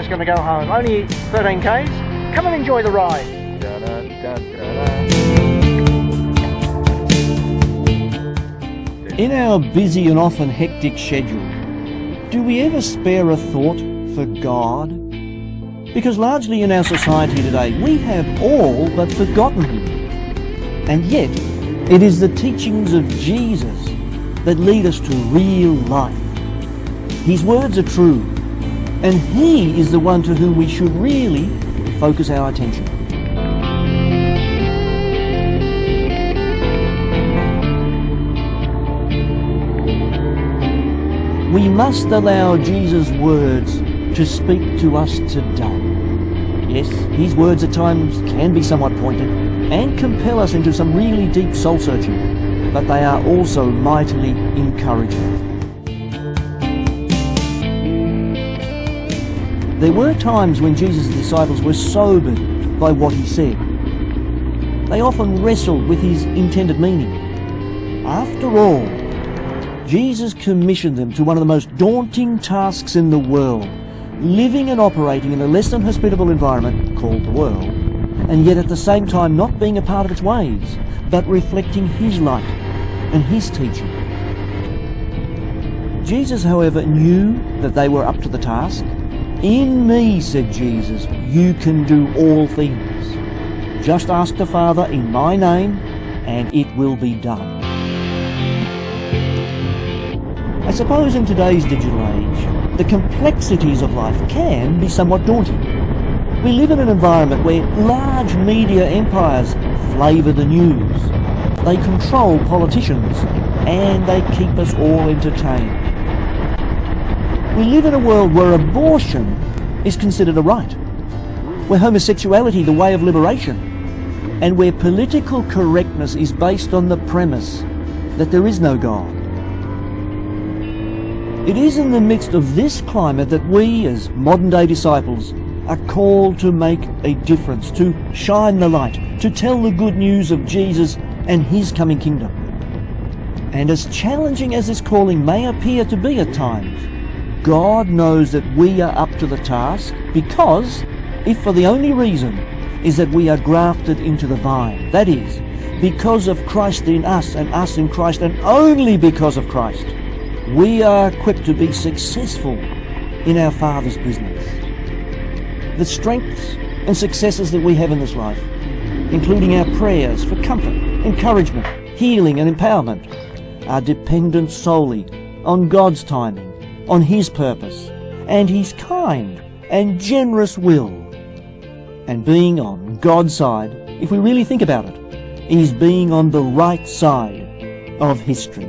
just going to go home. Only 13 k's. Come and enjoy the ride. In our busy and often hectic schedule, do we ever spare a thought for God? Because largely in our society today, we have all but forgotten Him. And yet, it is the teachings of Jesus that lead us to real life. His words are true, and He is the one to whom we should really focus our attention. We must allow Jesus' words to speak to us today. Yes, His words at times can be somewhat pointed and compel us into some really deep soul-searching, but they are also mightily encouraging. There were times when Jesus' disciples were sobered by what He said. They often wrestled with His intended meaning. After all, Jesus commissioned them to one of the most daunting tasks in the world, living and operating in a less than hospitable environment called the world, and yet at the same time not being a part of its ways, but reflecting His light and His teaching. Jesus, however, knew that they were up to the task. "In me," said Jesus, "you can do all things. Just ask the Father in my name, and it will be done." I suppose in today's digital age, the complexities of life can be somewhat daunting. We live in an environment where large media empires flavour the news. They control politicians, and they keep us all entertained. We live in a world where abortion is considered a right, where homosexuality the way of liberation, and where political correctness is based on the premise that there is no God. It is in the midst of this climate that we, as modern-day disciples, are called to make a difference, to shine the light, to tell the good news of Jesus and His coming kingdom. And as challenging as this calling may appear to be at times, God knows that we are up to the task because, if for the only reason is that we are grafted into the vine, that is, because of Christ in us and us in Christ, and only because of Christ, we are equipped to be successful in our Father's business. The strengths and successes that we have in this life, including our prayers for comfort, encouragement, healing and empowerment, are dependent solely on God's timing, on His purpose, and His kind and generous will. And being on God's side, if we really think about it, is being on the right side of history.